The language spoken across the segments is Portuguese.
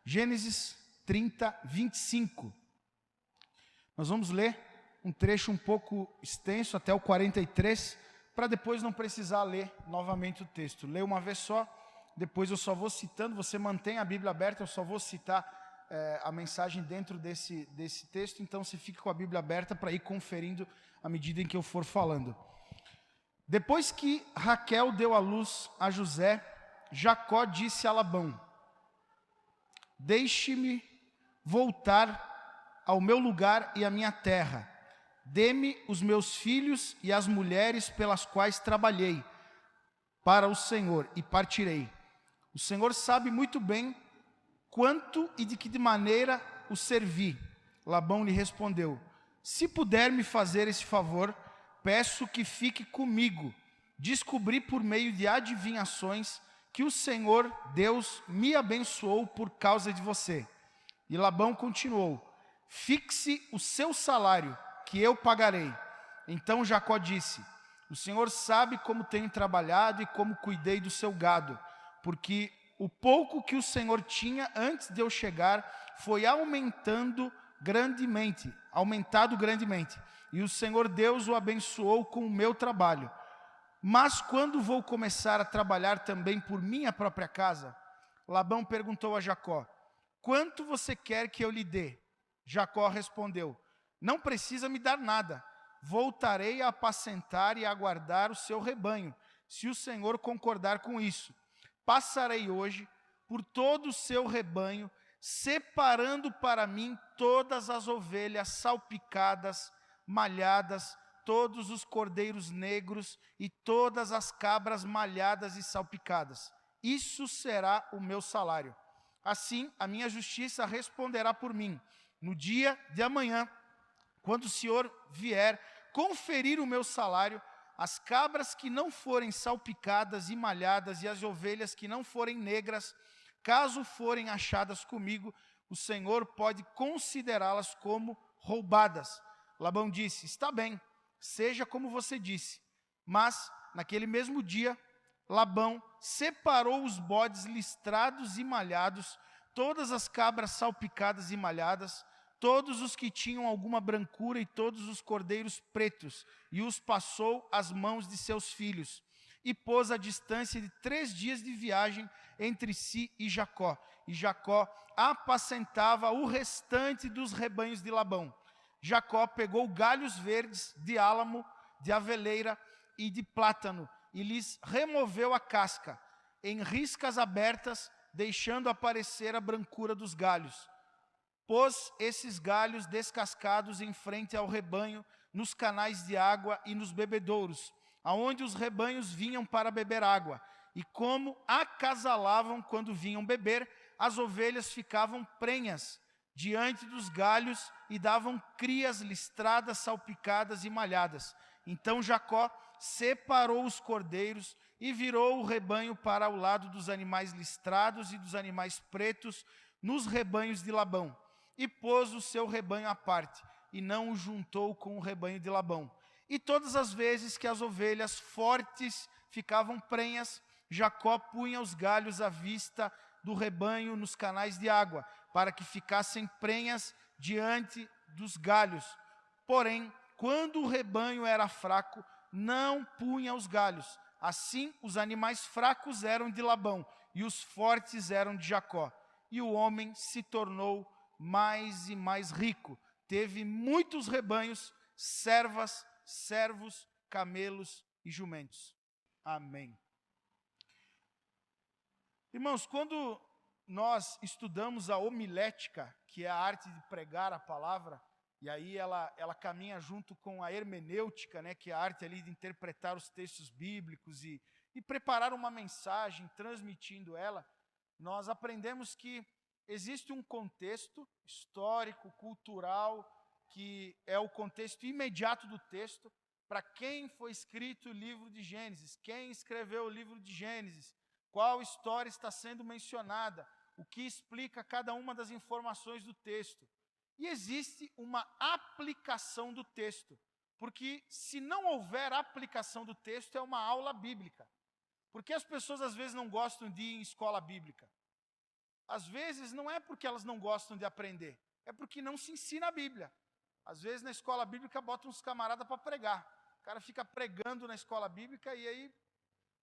Gênesis 30, 25. Nós vamos ler um trecho um pouco extenso, até o 43, para depois não precisar ler novamente o texto. Leio uma vez só, depois eu só vou citando, você mantém a Bíblia aberta, eu só vou citar a mensagem dentro desse texto, então você fica com a Bíblia aberta para ir conferindo à medida em que eu for falando. Depois que Raquel deu à luz a José, Jacó disse a Labão: deixe-me voltar ao meu lugar e à minha terra. Dê-me os meus filhos e as mulheres pelas quais trabalhei para o Senhor, e partirei. O Senhor sabe muito bem quanto e de que maneira o servi. Labão lhe respondeu: se puder me fazer esse favor, peço que fique comigo. Descobri por meio de adivinhações que o Senhor Deus me abençoou por causa de você. E Labão continuou: fixe o seu salário, que eu pagarei. Então Jacó disse: o Senhor sabe como tenho trabalhado e como cuidei do seu gado, porque o pouco que o Senhor tinha antes de eu chegar foi aumentado grandemente, e o Senhor Deus o abençoou com o meu trabalho. Mas quando vou começar a trabalhar também por minha própria casa? Labão perguntou a Jacó: quanto você quer que eu lhe dê? Jacó respondeu: não precisa me dar nada. Voltarei a apacentar e a guardar o seu rebanho, se o Senhor concordar com isso. Passarei hoje por todo o seu rebanho, separando para mim todas as ovelhas salpicadas, malhadas, todos os cordeiros negros e todas as cabras malhadas e salpicadas. Isso será o meu salário. Assim, a minha justiça responderá por mim. No dia de amanhã, quando o Senhor vier conferir o meu salário, as cabras que não forem salpicadas e malhadas e as ovelhas que não forem negras, caso forem achadas comigo, o Senhor pode considerá-las como roubadas. Labão disse: está bem, seja como você disse. Mas, naquele mesmo dia, Labão separou os bodes listrados e malhados, todas as cabras salpicadas e malhadas, todos os que tinham alguma brancura e todos os cordeiros pretos, e os passou às mãos de seus filhos, e pôs a distância de 3 dias de viagem entre si e Jacó. E Jacó apacentava o restante dos rebanhos de Labão. Jacó pegou galhos verdes de álamo, de aveleira e de plátano, e lhes removeu a casca, em riscas abertas, deixando aparecer a brancura dos galhos. Pôs esses galhos descascados em frente ao rebanho, nos canais de água e nos bebedouros, aonde os rebanhos vinham para beber água. E como acasalavam quando vinham beber, as ovelhas ficavam prenhas diante dos galhos e davam crias listradas, salpicadas e malhadas. Então Jacó separou os cordeiros e virou o rebanho para o lado dos animais listrados e dos animais pretos nos rebanhos de Labão. E pôs o seu rebanho à parte, e não o juntou com o rebanho de Labão. E todas as vezes que as ovelhas fortes ficavam prenhas, Jacó punha os galhos à vista do rebanho nos canais de água, para que ficassem prenhas diante dos galhos. Porém, quando o rebanho era fraco, não punha os galhos. Assim, os animais fracos eram de Labão, e os fortes eram de Jacó. E o homem se tornou mais e mais rico, teve muitos rebanhos, servas, servos, camelos e jumentos. Amém. Irmãos, quando nós estudamos a homilética, que é a arte de pregar a palavra, e aí ela caminha junto com a hermenêutica, né, que é a arte ali de interpretar os textos bíblicos e preparar uma mensagem, transmitindo ela, nós aprendemos que existe um contexto histórico, cultural, que é o contexto imediato do texto, para quem foi escrito o livro de Gênesis, quem escreveu o livro de Gênesis, qual história está sendo mencionada, o que explica cada uma das informações do texto. E existe uma aplicação do texto, porque se não houver aplicação do texto, é uma aula bíblica. Porque as pessoas às vezes não gostam de ir em escola bíblica. às vezes não é porque elas não gostam de aprender, é porque não se ensina a Bíblia. Às vezes na escola bíblica botam uns camaradas para pregar. O cara fica pregando na escola bíblica e aí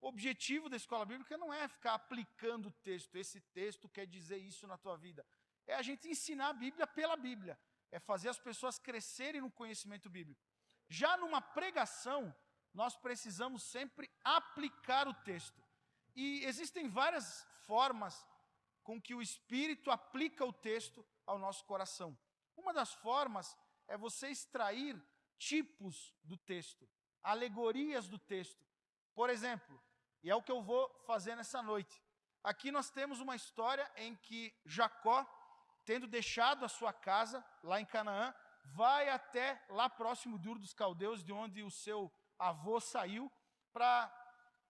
o objetivo da escola bíblica não é ficar aplicando o texto. Esse texto quer dizer isso na tua vida. É a gente ensinar a Bíblia pela Bíblia. É fazer as pessoas crescerem no conhecimento bíblico. Já numa pregação, nós precisamos sempre aplicar o texto. E existem várias formas com que o Espírito aplica o texto ao nosso coração. Uma das formas é você extrair tipos do texto, alegorias do texto. Por exemplo, e é o que eu vou fazer nessa noite. Aqui nós temos uma história em que Jacó, tendo deixado a sua casa lá em Canaã, vai até lá próximo de Ur dos Caldeus, de onde o seu avô saiu, para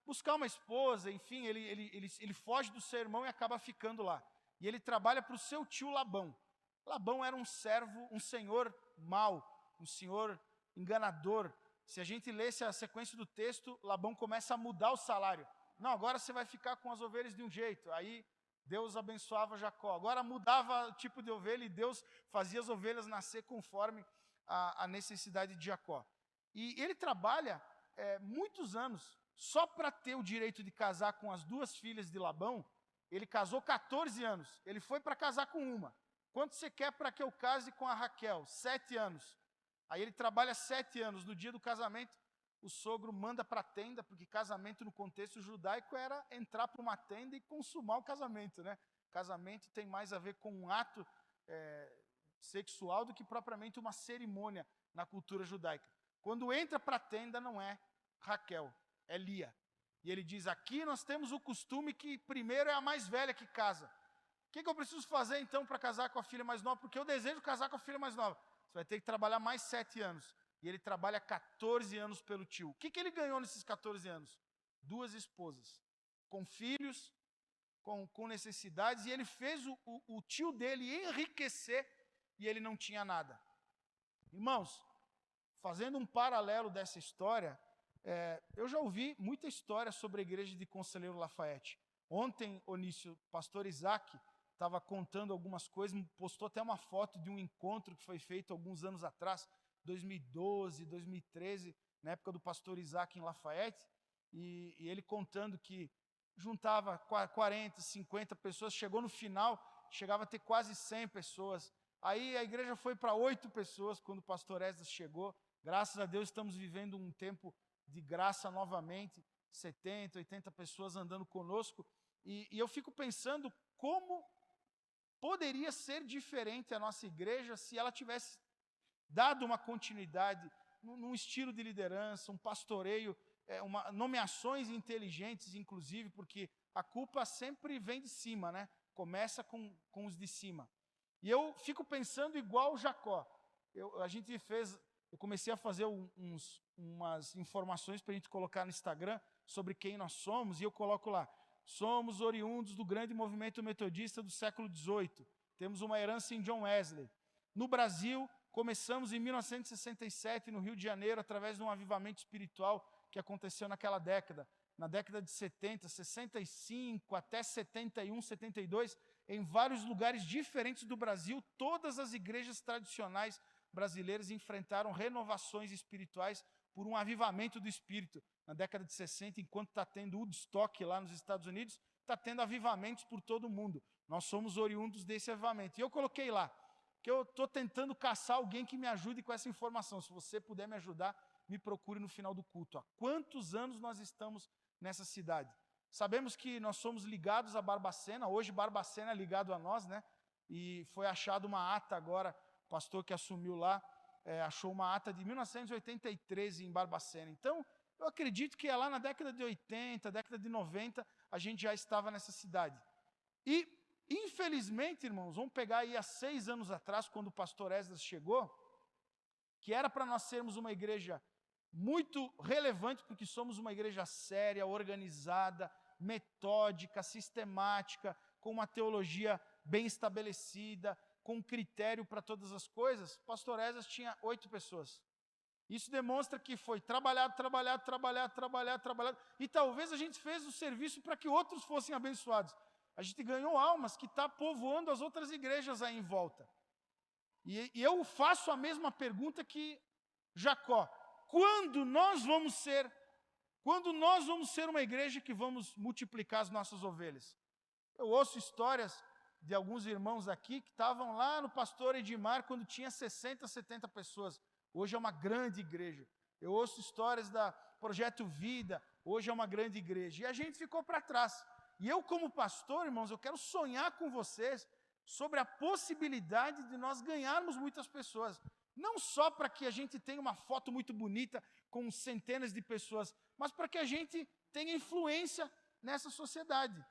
buscar uma esposa, enfim, ele foge do seu irmão e acaba ficando lá. E ele trabalha para o seu tio Labão. Labão era um servo, um senhor mau, um senhor enganador. Se a gente lesse a sequência do texto, Labão começa a mudar o salário. Não, agora você vai ficar com as ovelhas de um jeito. Aí Deus abençoava Jacó. Agora mudava o tipo de ovelha e Deus fazia as ovelhas nascer conforme a necessidade de Jacó. E ele trabalha muitos anos só para ter o direito de casar com as duas filhas de Labão. Ele casou 14 anos. Ele foi para casar com uma. Quanto você quer para que eu case com a Raquel? 7 anos. Aí ele trabalha 7 anos. No dia do casamento, o sogro manda para a tenda, porque casamento no contexto judaico era entrar para uma tenda e consumar o casamento, né? Casamento tem mais a ver com um ato sexual do que propriamente uma cerimônia na cultura judaica. Quando entra para a tenda, não é Raquel, é Lia. E ele diz, aqui nós temos o costume que primeiro é a mais velha que casa. O que eu preciso fazer então para casar com a filha mais nova? Porque eu desejo casar com a filha mais nova. Você vai ter que trabalhar mais 7 anos. E ele trabalha 14 anos pelo tio. O que ele ganhou nesses 14 anos? 2 esposas, com filhos, com necessidades. E ele fez o tio dele enriquecer e ele não tinha nada. Irmãos, fazendo um paralelo dessa história, eu já ouvi muita história sobre a igreja de Conselheiro Lafayette. Ontem, Onício, pastor Isaac estava contando algumas coisas, postou até uma foto de um encontro que foi feito alguns anos atrás, 2012, 2013, na época do pastor Isaac em Lafayette, e ele contando que juntava 40, 50 pessoas, chegou no final, chegava a ter quase 100 pessoas. Aí a igreja foi para 8 pessoas quando o pastor Esdras chegou. Graças a Deus estamos vivendo um tempo de graça novamente, 70, 80 pessoas andando conosco, e eu fico pensando como poderia ser diferente a nossa igreja se ela tivesse dado uma continuidade num estilo de liderança, um pastoreio, nomeações inteligentes, inclusive, porque a culpa sempre vem de cima, né? Começa com os de cima. E eu fico pensando igual Jacó. Eu comecei a fazer umas informações para a gente colocar no Instagram sobre quem nós somos, e eu coloco lá, somos oriundos do grande movimento metodista do século XVIII. Temos uma herança em John Wesley. No Brasil, começamos em 1967, no Rio de Janeiro, através de um avivamento espiritual que aconteceu naquela década. Na década de 70, 65 até 71, 72, em vários lugares diferentes do Brasil, todas as igrejas tradicionais brasileiras enfrentaram renovações espirituais por um avivamento do espírito. Na década de 60, enquanto está tendo Woodstock lá nos Estados Unidos, está tendo avivamentos por todo o mundo. Nós somos oriundos desse avivamento. E eu coloquei lá, que eu estou tentando caçar alguém que me ajude com essa informação. Se você puder me ajudar, me procure no final do culto. Há quantos anos nós estamos nessa cidade? Sabemos que nós somos ligados a Barbacena, hoje Barbacena é ligado a nós, né? E foi achado uma ata agora, o pastor que assumiu lá, achou uma ata de 1983 em Barbacena. Então, eu acredito que lá na década de 80, década de 90, a gente já estava nessa cidade. E, infelizmente, irmãos, vamos pegar aí há 6 anos atrás, quando o pastor Esdras chegou, que era para nós sermos uma igreja muito relevante, porque somos uma igreja séria, organizada, metódica, sistemática, com uma teologia bem estabelecida, com critério para todas as coisas. O pastor Esdras tinha 8 pessoas. Isso demonstra que foi trabalhado, e talvez a gente fez o serviço para que outros fossem abençoados. A gente ganhou almas que está povoando as outras igrejas aí em volta. E eu faço a mesma pergunta que Jacó. Quando nós vamos ser uma igreja que vamos multiplicar as nossas ovelhas? Eu ouço histórias de alguns irmãos aqui que estavam lá no Pastor Edmar quando tinha 60, 70 pessoas. Hoje é uma grande igreja. Eu ouço histórias da Projeto Vida, hoje é uma grande igreja. E a gente ficou para trás. E eu, como pastor, irmãos, eu quero sonhar com vocês sobre a possibilidade de nós ganharmos muitas pessoas. Não só para que a gente tenha uma foto muito bonita com centenas de pessoas, mas para que a gente tenha influência nessa sociedade.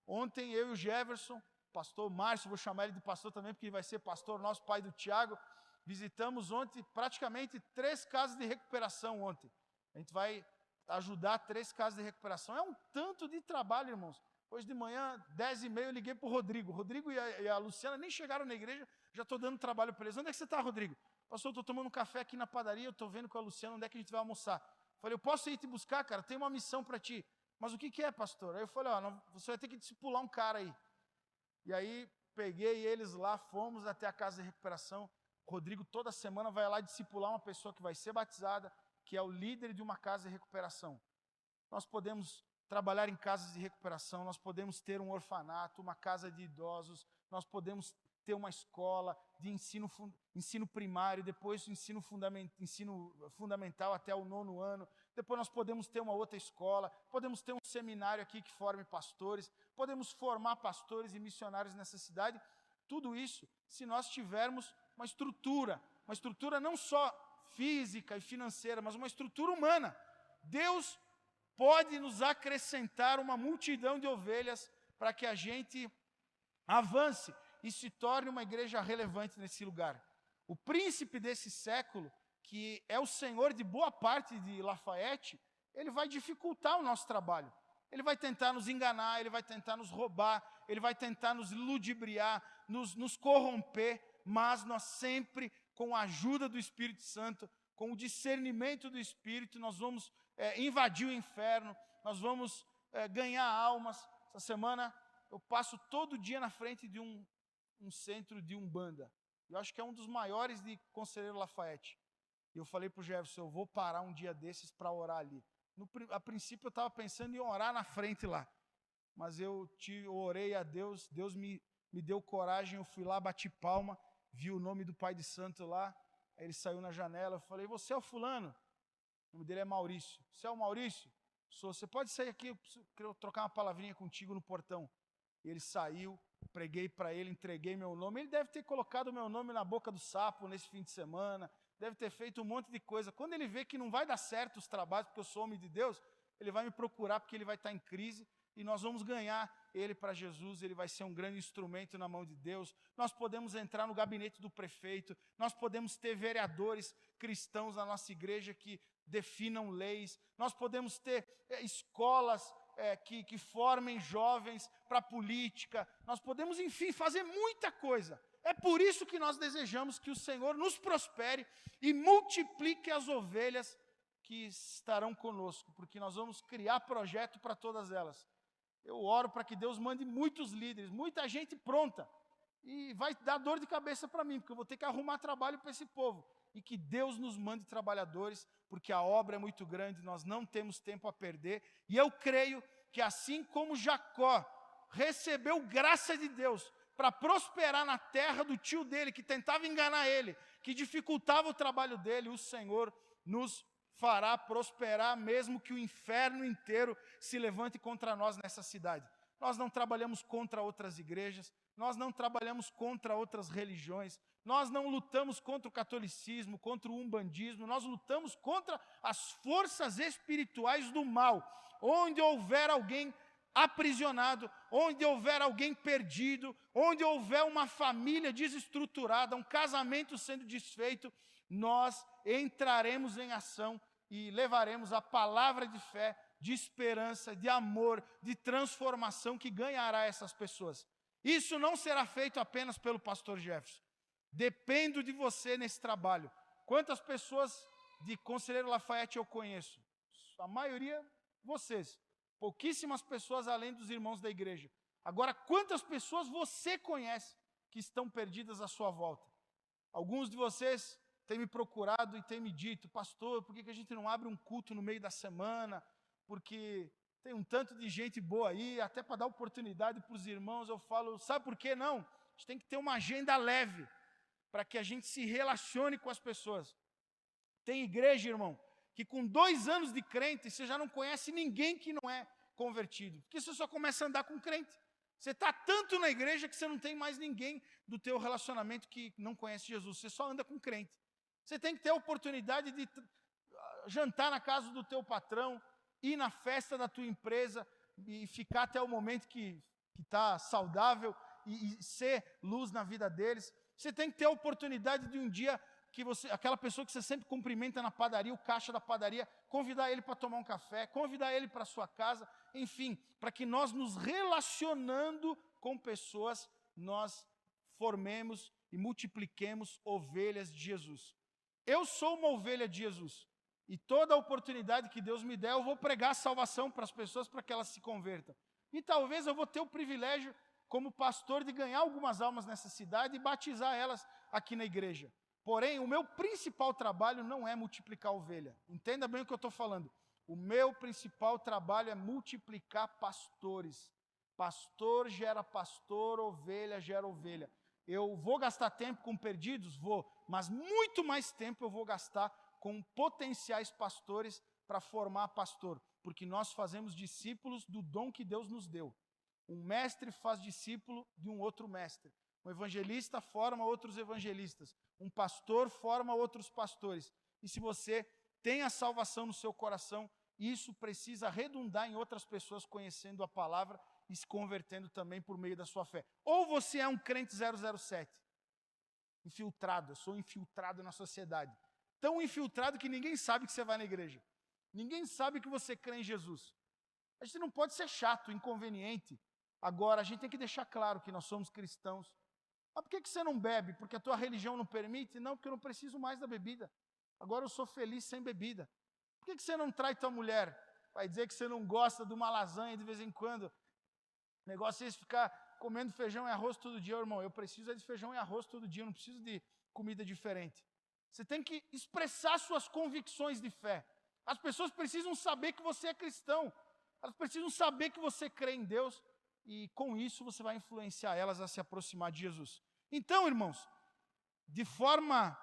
Ontem eu e o Jefferson, pastor Márcio, vou chamar ele de pastor também, porque ele vai ser pastor, nosso pai do Tiago, visitamos ontem praticamente 3 casas de recuperação ontem. A gente vai ajudar 3 casas de recuperação. É um tanto de trabalho, irmãos. Hoje de manhã, 10h30, eu liguei para o Rodrigo. O Rodrigo e a Luciana nem chegaram na igreja, já estou dando trabalho para eles. Onde é que você está, Rodrigo? Pastor, estou tomando um café aqui na padaria, eu estou vendo com a Luciana onde é que a gente vai almoçar. Falei, eu posso ir te buscar, cara? Tem uma missão para ti. Mas o que é, pastor? Aí eu falei, você vai ter que discipular um cara aí. E aí, peguei eles lá, fomos até a casa de recuperação. O Rodrigo toda semana vai lá discipular uma pessoa que vai ser batizada, que é o líder de uma casa de recuperação. Nós podemos trabalhar em casas de recuperação, nós podemos ter um orfanato, uma casa de idosos, nós podemos ter uma escola de ensino primário, depois ensino fundamental até o 9º ano, depois nós podemos ter uma outra escola, podemos ter um seminário aqui que forme pastores, podemos formar pastores e missionários nessa cidade, tudo isso se nós tivermos uma estrutura não só física e financeira, mas uma estrutura humana. Deus pode nos acrescentar uma multidão de ovelhas para que a gente avance e se torne uma igreja relevante nesse lugar. O príncipe desse século, que é o senhor de boa parte de Lafayette, ele vai dificultar o nosso trabalho. Ele vai tentar nos enganar, ele vai tentar nos roubar, ele vai tentar nos ludibriar, nos corromper, mas nós sempre, com a ajuda do Espírito Santo, com o discernimento do Espírito, nós vamos invadir o inferno, nós vamos ganhar almas. Essa semana eu passo todo dia na frente de um centro de Umbanda. Eu acho que é um dos maiores de Conselheiro Lafayette. E eu falei para o Jefferson, eu vou parar um dia desses para orar ali. A princípio eu estava pensando em orar na frente lá. Mas eu orei a Deus, Deus me deu coragem, eu fui lá, bati palma, vi o nome do pai de santo lá, aí ele saiu na janela, eu falei, você é o fulano? O nome dele é Maurício. Você é o Maurício? Sou. Você pode sair aqui, eu quero trocar uma palavrinha contigo no portão. E ele saiu, preguei para ele, entreguei meu nome. Ele deve ter colocado o meu nome na boca do sapo nesse fim de semana, deve ter feito um monte de coisa. Quando ele vê que não vai dar certo os trabalhos, porque eu sou homem de Deus, ele vai me procurar porque ele vai estar em crise e nós vamos ganhar ele para Jesus, ele vai ser um grande instrumento na mão de Deus. Nós podemos entrar no gabinete do prefeito, nós podemos ter vereadores cristãos na nossa igreja que definam leis, nós podemos ter escolas que formem jovens para a política, nós podemos, enfim, fazer muita coisa. É por isso que nós desejamos que o Senhor nos prospere e multiplique as ovelhas que estarão conosco, porque nós vamos criar projeto para todas elas. Eu oro para que Deus mande muitos líderes, muita gente pronta, e vai dar dor de cabeça para mim, porque eu vou ter que arrumar trabalho para esse povo, e que Deus nos mande trabalhadores, porque a obra é muito grande, nós não temos tempo a perder, e eu creio que assim como Jacó recebeu graça de Deus para prosperar na terra do tio dele, que tentava enganar ele, que dificultava o trabalho dele, o Senhor nos fará prosperar, mesmo que o inferno inteiro se levante contra nós nessa cidade. Nós não trabalhamos contra outras igrejas, nós não trabalhamos contra outras religiões, nós não lutamos contra o catolicismo, contra o umbandismo, nós lutamos contra as forças espirituais do mal. Onde houver alguém aprisionado, onde houver alguém perdido, onde houver uma família desestruturada, um casamento sendo desfeito, nós entraremos em ação e levaremos a palavra de fé, de esperança, de amor, de transformação que ganhará essas pessoas. Isso não será feito apenas pelo pastor Jefferson. Dependo de você nesse trabalho. Quantas pessoas de Conselheiro Lafayette eu conheço? A maioria, vocês. Pouquíssimas pessoas além dos irmãos da igreja. Agora, quantas pessoas você conhece que estão perdidas à sua volta? Alguns de vocês têm me procurado e têm me dito: pastor, por que a gente não abre um culto no meio da semana? Porque tem um tanto de gente boa aí, até para dar oportunidade para os irmãos. Eu falo: sabe por que não? A gente tem que ter uma agenda leve, para que a gente se relacione com as pessoas. Tem igreja, irmão, que com 2 anos de crente, você já não conhece ninguém que não é convertido, porque você só começa a andar com crente. Você está tanto na igreja que você não tem mais ninguém do teu relacionamento que não conhece Jesus, você só anda com crente. Você tem que ter a oportunidade de jantar na casa do teu patrão, ir na festa da tua empresa e ficar até o momento que está saudável e ser luz na vida deles. Você tem que ter a oportunidade de um dia que aquela pessoa que você sempre cumprimenta na padaria, o caixa da padaria, convidar ele para tomar um café, convidar ele para a sua casa, enfim, para que nós nos relacionando com pessoas, nós formemos e multipliquemos ovelhas de Jesus. Eu sou uma ovelha de Jesus, e toda a oportunidade que Deus me der, eu vou pregar a salvação para as pessoas, para que elas se convertam. E talvez eu vou ter o privilégio, como pastor, de ganhar algumas almas nessa cidade e batizar elas aqui na igreja. Porém, o meu principal trabalho não é multiplicar ovelha. Entenda bem o que eu estou falando. O meu principal trabalho é multiplicar pastores. Pastor gera pastor, ovelha gera ovelha. Eu vou gastar tempo com perdidos? Vou. Mas muito mais tempo eu vou gastar com potenciais pastores para formar pastor. Porque nós fazemos discípulos do dom que Deus nos deu. Um mestre faz discípulo de um outro mestre. Um evangelista forma outros evangelistas. Um pastor forma outros pastores. E se você tem a salvação no seu coração, isso precisa redundar em outras pessoas conhecendo a palavra e se convertendo também por meio da sua fé. Ou você é um crente 007, infiltrado. Eu sou infiltrado na sociedade. Tão infiltrado que ninguém sabe que você vai na igreja. Ninguém sabe que você crê em Jesus. A gente não pode ser chato, inconveniente. Agora, a gente tem que deixar claro que nós somos cristãos. Mas por que você não bebe? Porque a tua religião não permite? Não, porque eu não preciso mais da bebida. Agora eu sou feliz sem bebida. Por que você não trai tua mulher? Vai dizer que você não gosta de uma lasanha de vez em quando. O negócio é esse, ficar comendo feijão e arroz todo dia, irmão. Eu preciso de feijão e arroz todo dia, eu não preciso de comida diferente. Você tem que expressar suas convicções de fé. As pessoas precisam saber que você é cristão. Elas precisam saber que você crê em Deus. E com isso você vai influenciar elas a se aproximar de Jesus. Então, irmãos, de forma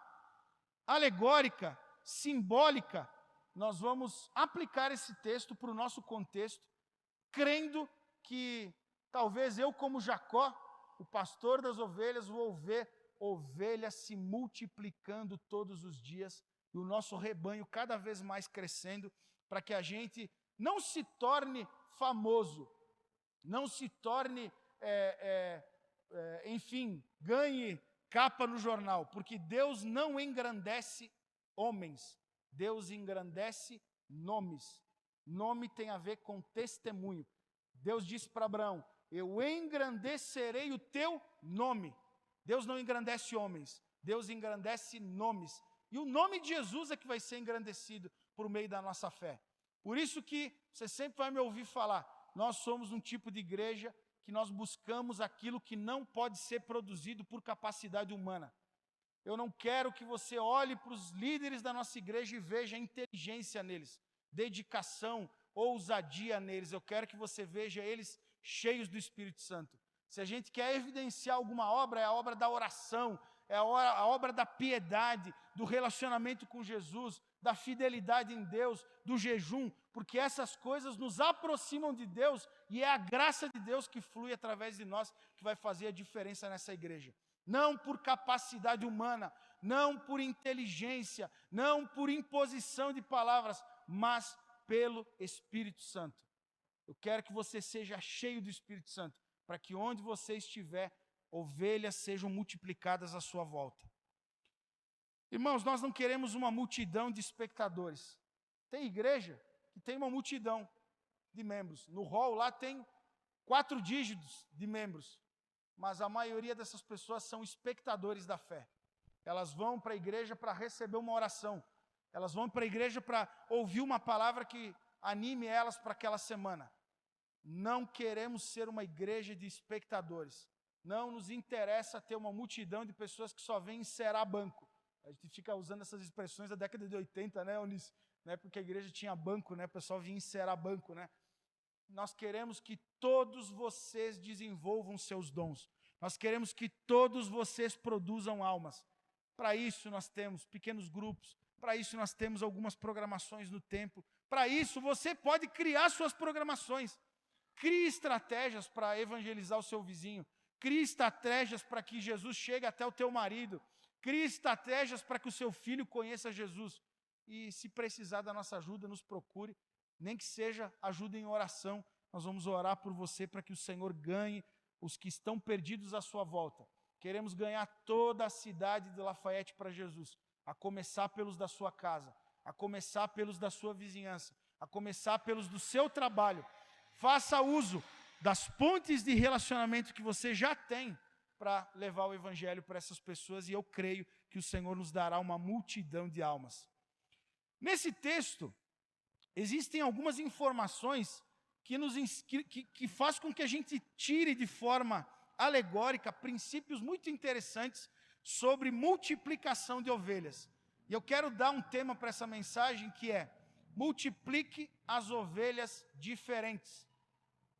alegórica, simbólica, nós vamos aplicar esse texto para o nosso contexto, crendo que talvez eu, como Jacó, o pastor das ovelhas, vou ver ovelhas se multiplicando todos os dias e o nosso rebanho cada vez mais crescendo, para que a gente não se torne famoso, não se torne, enfim, ganhe capa no jornal, porque Deus não engrandece homens, Deus engrandece nomes. Nome tem a ver com testemunho. Deus disse para Abraão: eu engrandecerei o teu nome. Deus não engrandece homens, Deus engrandece nomes. E o nome de Jesus é que vai ser engrandecido por meio da nossa fé. Por isso que você sempre vai me ouvir falar, nós somos um tipo de igreja que nós buscamos aquilo que não pode ser produzido por capacidade humana. Eu não quero que você olhe para os líderes da nossa igreja e veja inteligência neles, dedicação, ousadia neles. Eu quero que você veja eles cheios do Espírito Santo. Se a gente quer evidenciar alguma obra, é a obra da oração, é a obra da piedade, do relacionamento com Jesus, da fidelidade em Deus, do jejum, porque essas coisas nos aproximam de Deus e é a graça de Deus que flui através de nós que vai fazer a diferença nessa igreja. Não por capacidade humana, não por inteligência, não por imposição de palavras, mas pelo Espírito Santo. Eu quero que você seja cheio do Espírito Santo, para que onde você estiver, ovelhas sejam multiplicadas à sua volta. Irmãos, nós não queremos uma multidão de espectadores. Tem igreja que tem uma multidão de membros. No hall lá tem 4 dígitos de membros. Mas a maioria dessas pessoas são espectadores da fé. Elas vão para a igreja para receber uma oração. Elas vão para a igreja para ouvir uma palavra que anime elas para aquela semana. Não queremos ser uma igreja de espectadores. Não nos interessa ter uma multidão de pessoas que só vêm encerar banco. A gente fica usando essas expressões da década de 80, né, Eunice? Né, porque a igreja tinha banco, né? O pessoal vinha encerar banco, né? Nós queremos que todos vocês desenvolvam seus dons. Nós queremos que todos vocês produzam almas. Para isso nós temos pequenos grupos. Para isso nós temos algumas programações no templo. Para isso você pode criar suas programações. Crie estratégias para evangelizar o seu vizinho. Crie estratégias para que Jesus chegue até o teu marido. Crie estratégias para que o seu filho conheça Jesus. E se precisar da nossa ajuda, nos procure. Nem que seja ajuda em oração. Nós vamos orar por você para que o Senhor ganhe os que estão perdidos à sua volta. Queremos ganhar toda a cidade de Lafayette para Jesus. A começar pelos da sua casa. A começar pelos da sua vizinhança. A começar pelos do seu trabalho. Faça uso das pontes de relacionamento que você já tem para levar o evangelho para essas pessoas, e eu creio que o Senhor nos dará uma multidão de almas. Nesse texto, existem algumas informações que faz com que a gente tire de forma alegórica princípios muito interessantes sobre multiplicação de ovelhas. E eu quero dar um tema para essa mensagem que é: multiplique as ovelhas diferentes.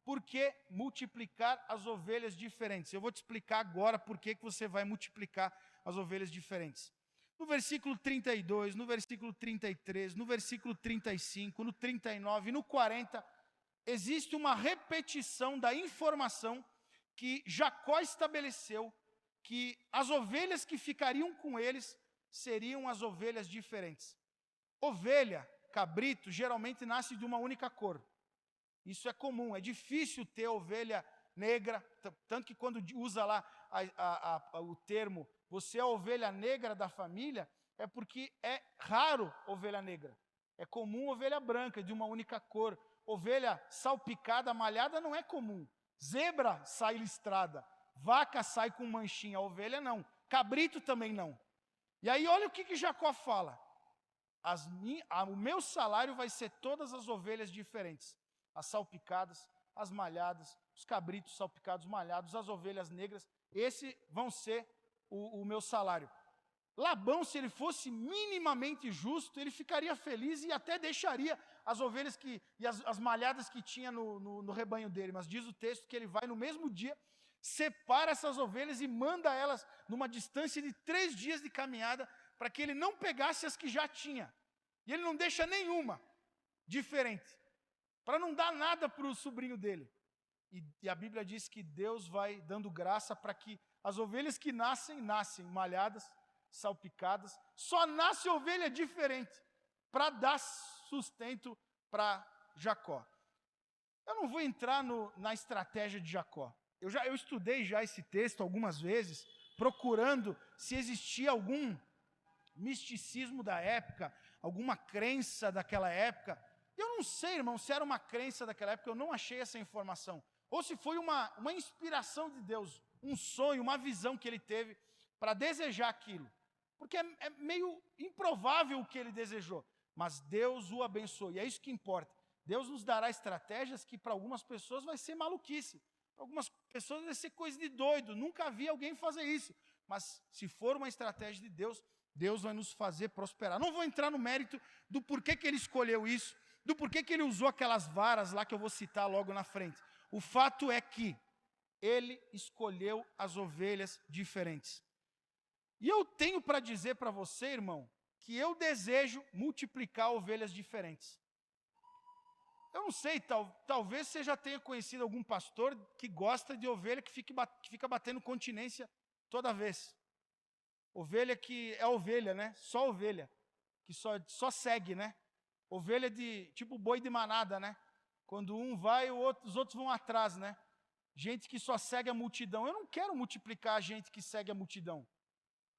Por que multiplicar as ovelhas diferentes? Eu vou te explicar agora por que você vai multiplicar as ovelhas diferentes. No versículo 32, no versículo 33, no versículo 35, no 39, no 40, existe uma repetição da informação que Jacó estabeleceu, que as ovelhas que ficariam com eles seriam as ovelhas diferentes. Ovelha, cabrito, geralmente nasce de uma única cor. Isso é comum, é difícil ter ovelha negra, tanto que quando usa lá o termo, você é a ovelha negra da família, é porque é raro ovelha negra. É comum ovelha branca, de uma única cor. Ovelha salpicada, malhada, não é comum. Zebra sai listrada, vaca sai com manchinha, ovelha não. Cabrito também não. E aí olha o que Jacó fala. O meu salário vai ser todas as ovelhas diferentes. As salpicadas, as malhadas, os cabritos salpicados, malhados, as ovelhas negras, esses vão ser o meu salário. Labão, se ele fosse minimamente justo, ele ficaria feliz e até deixaria as ovelhas e as malhadas que tinha no rebanho dele. Mas diz o texto que ele vai no mesmo dia, separa essas ovelhas e manda elas numa distância de 3 dias de caminhada, para que ele não pegasse as que já tinha. E ele não deixa nenhuma diferente, para não dar nada para o sobrinho dele. E a Bíblia diz que Deus vai dando graça para que as ovelhas que nascem malhadas, salpicadas. Só nasce ovelha diferente, para dar sustento para Jacó. Eu não vou entrar na estratégia de Jacó. Eu estudei já esse texto algumas vezes, procurando se existia algum misticismo da época, alguma crença daquela época. Eu não sei, irmão, se era uma crença daquela época, eu não achei essa informação. Ou se foi uma inspiração de Deus, um sonho, uma visão que ele teve para desejar aquilo. Porque é meio improvável o que ele desejou. Mas Deus o abençoou, e é isso que importa. Deus nos dará estratégias que para algumas pessoas vai ser maluquice. Para algumas pessoas vai ser coisa de doido. Nunca vi alguém fazer isso. Mas se for uma estratégia de Deus, Deus vai nos fazer prosperar. Não vou entrar no mérito do porquê que ele escolheu isso, do porquê que ele usou aquelas varas lá que eu vou citar logo na frente. O fato é que ele escolheu as ovelhas diferentes. E eu tenho para dizer para você, irmão, que eu desejo multiplicar ovelhas diferentes. Eu não sei, talvez você já tenha conhecido algum pastor que gosta de ovelha que fica batendo continência toda vez. Ovelha que é ovelha, né? Só ovelha, que só segue, né? Ovelha de tipo boi de manada, né? Quando um vai, os outros vão atrás, né? Gente que só segue a multidão. Eu não quero multiplicar a gente que segue a multidão.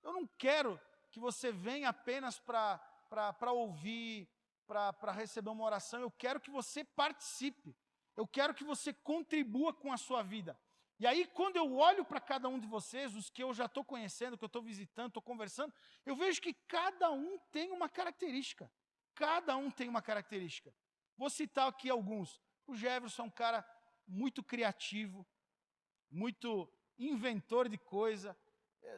Eu não quero que você venha apenas para ouvir, para receber uma oração. Eu quero que você participe. Eu quero que você contribua com a sua vida. E aí, quando eu olho para cada um de vocês, os que eu já estou conhecendo, que eu estou visitando, estou conversando, eu vejo que cada um tem uma característica. Cada um tem uma característica. Vou citar aqui alguns. O Jefferson é um cara muito criativo, muito inventor de coisa.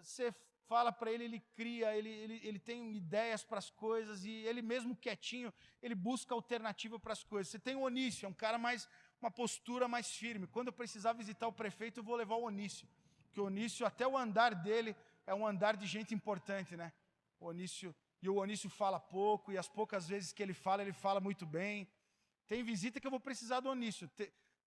Você fala para ele, ele cria, ele tem ideias para as coisas, e ele mesmo quietinho, ele busca alternativa para as coisas. Você tem o Onício, é um cara uma postura mais firme. Quando eu precisar visitar o prefeito, eu vou levar o Onício, porque o Onício, até o andar dele, é um andar de gente importante, né? O Onício fala pouco, e as poucas vezes que ele fala muito bem. Tem visita que eu vou precisar do Onício.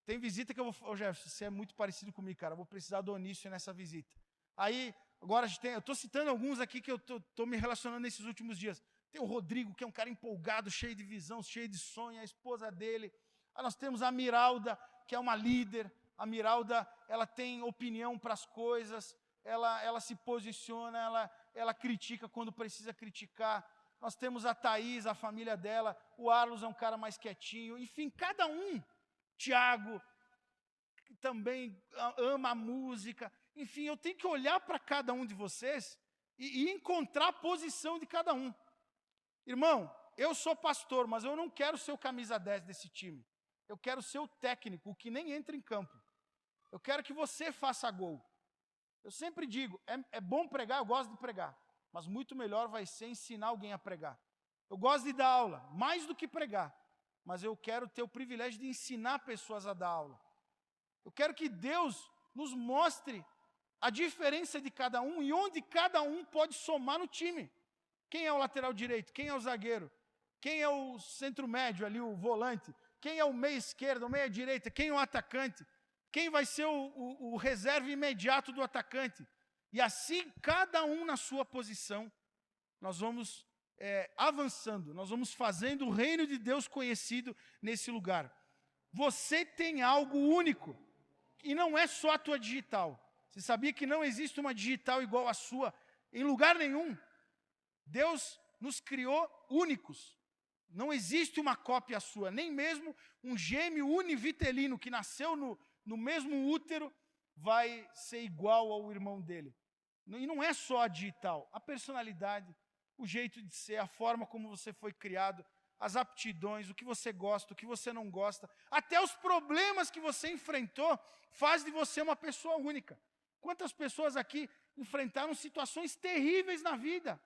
Tem visita que eu vou... Ô Jefferson, você é muito parecido comigo, cara. Eu vou precisar do Onício nessa visita. Aí, agora, eu estou citando alguns aqui que eu estou me relacionando nesses últimos dias. Tem o Rodrigo, que é um cara empolgado, cheio de visão, cheio de sonho, a esposa dele. Aí nós temos a Miralda, que é uma líder. A Miralda, ela tem opinião para as coisas, ela se posiciona, ela critica quando precisa criticar. Nós temos a Thaís, a família dela. O Arlos é um cara mais quietinho. Enfim, cada um. Tiago, que também ama a música. Enfim, eu tenho que olhar para cada um de vocês e encontrar a posição de cada um. Irmão, eu sou pastor, mas eu não quero ser o camisa 10 desse time. Eu quero ser o técnico, o que nem entra em campo. Eu quero que você faça gol. Eu sempre digo, é bom pregar, eu gosto de pregar, mas muito melhor vai ser ensinar alguém a pregar. Eu gosto de dar aula, mais do que pregar, mas eu quero ter o privilégio de ensinar pessoas a dar aula. Eu quero que Deus nos mostre a diferença de cada um e onde cada um pode somar no time. Quem é o lateral direito? Quem é o zagueiro? Quem é o centro médio ali, o volante? Quem é o meia esquerda, o meia direita? Quem é o atacante? Quem vai ser o reserva imediato do atacante? E assim, cada um na sua posição, nós vamos avançando, nós vamos fazendo o reino de Deus conhecido nesse lugar. Você tem algo único, e não é só a tua digital. Você sabia que não existe uma digital igual à sua em lugar nenhum? Deus nos criou únicos. Não existe uma cópia sua, nem mesmo um gêmeo univitelino que nasceu no mesmo útero vai ser igual ao irmão dele. E não é só a digital, a personalidade, o jeito de ser, a forma como você foi criado, as aptidões, o que você gosta, o que você não gosta, até os problemas que você enfrentou, faz de você uma pessoa única. Quantas pessoas aqui enfrentaram situações terríveis na vida?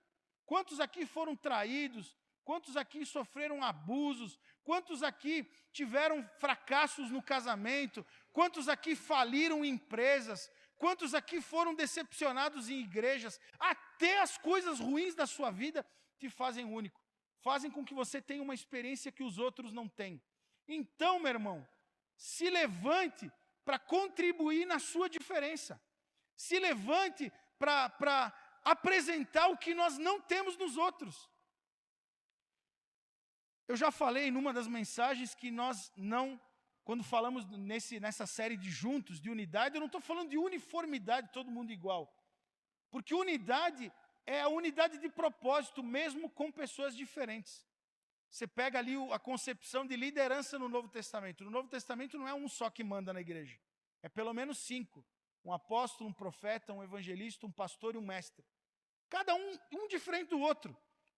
Quantos aqui foram traídos? Quantos aqui sofreram abusos? Quantos aqui tiveram fracassos no casamento? Quantos aqui faliram em empresas? Quantos aqui foram decepcionados em igrejas? Até as coisas ruins da sua vida te fazem único. Fazem com que você tenha uma experiência que os outros não têm. Então, meu irmão, se levante para contribuir na sua diferença. Se levante para apresentar o que nós não temos nos outros. Eu já falei numa das mensagens que nós não, quando falamos nessa série de juntos, de unidade, eu não estou falando de uniformidade, todo mundo igual. Porque unidade é a unidade de propósito, mesmo com pessoas diferentes. Você pega ali a concepção de liderança no Novo Testamento. No Novo Testamento não é um só que manda na igreja. É pelo menos 5. Um apóstolo, um profeta, um evangelista, um pastor e um mestre. Cada um diferente do outro.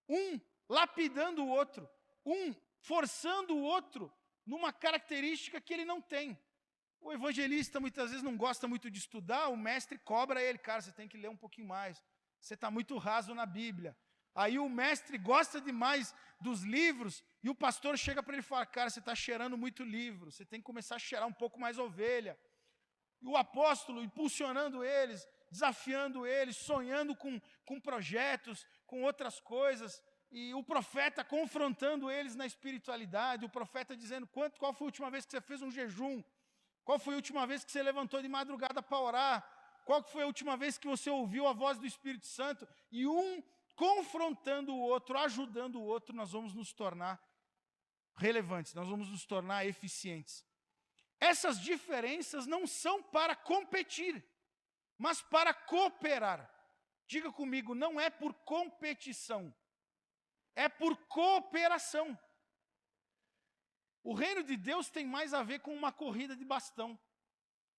Um lapidando o outro. Um forçando o outro numa característica que ele não tem. O evangelista muitas vezes não gosta muito de estudar, o mestre cobra ele. Cara, você tem que ler um pouquinho mais. Você está muito raso na Bíblia. Aí o mestre gosta demais dos livros e o pastor chega para ele e fala, cara, você está cheirando muito livro, você tem que começar a cheirar um pouco mais ovelha. E o apóstolo impulsionando eles, desafiando eles, sonhando com projetos, com outras coisas. E o profeta confrontando eles na espiritualidade, o profeta dizendo, qual foi a última vez que você fez um jejum? Qual foi a última vez que você levantou de madrugada para orar? Qual foi a última vez que você ouviu a voz do Espírito Santo? E um confrontando o outro, ajudando o outro, nós vamos nos tornar relevantes, nós vamos nos tornar eficientes. Essas diferenças não são para competir, mas para cooperar. Diga comigo, não é por competição, é por cooperação. O reino de Deus tem mais a ver com uma corrida de bastão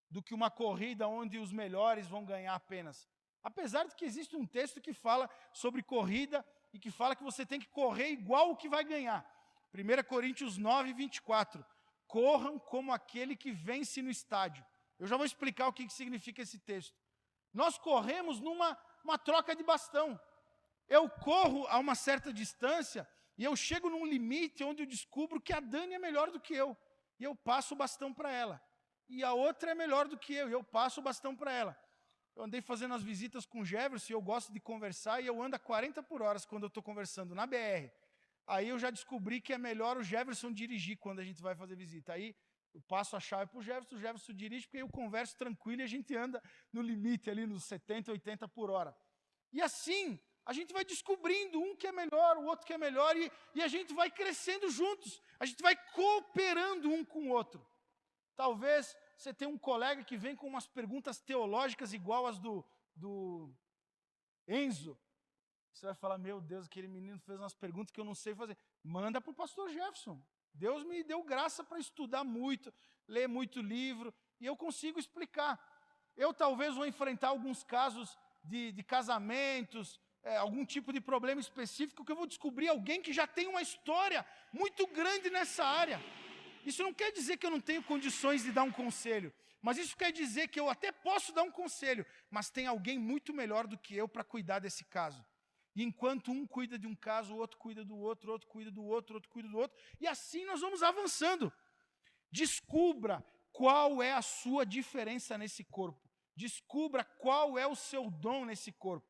do que uma corrida onde os melhores vão ganhar apenas. Apesar de que existe um texto que fala sobre corrida e que fala que você tem que correr igual o que vai ganhar. 1 Coríntios 9, 24. corram como aquele que vence no estádio. Eu já vou explicar o que significa esse texto. Nós corremos numa troca de bastão. Eu corro a uma certa distância e eu chego num limite onde eu descubro que a Dani é melhor do que eu. E eu passo o bastão para ela. E a outra é melhor do que eu, e eu passo o bastão para ela. Eu andei fazendo as visitas com o Jefferson, e eu gosto de conversar, e eu ando a 40 por hora quando eu estou conversando na BR. Aí eu já descobri que é melhor o Jefferson dirigir quando a gente vai fazer visita. Aí eu passo a chave para o Jefferson dirige, porque eu converso tranquilo e a gente anda no limite ali, nos 70, 80 por hora. E assim, a gente vai descobrindo um que é melhor, o outro que é melhor, e a gente vai crescendo juntos. A gente vai cooperando um com o outro. Talvez você tenha um colega que vem com umas perguntas teológicas igual as do Enzo. Você vai falar, meu Deus, aquele menino fez umas perguntas que eu não sei fazer. Manda para o pastor Jefferson. Deus me deu graça para estudar muito, ler muito livro, e eu consigo explicar. Eu talvez vou enfrentar alguns casos de casamentos, algum tipo de problema específico, que eu vou descobrir alguém que já tem uma história muito grande nessa área. Isso não quer dizer que eu não tenho condições de dar um conselho, mas isso quer dizer que eu até posso dar um conselho, mas tem alguém muito melhor do que eu para cuidar desse caso. E enquanto um cuida de um caso, o outro cuida do outro, o outro cuida do outro, o outro cuida do outro, e assim nós vamos avançando. Descubra qual é a sua diferença nesse corpo. Descubra qual é o seu dom nesse corpo.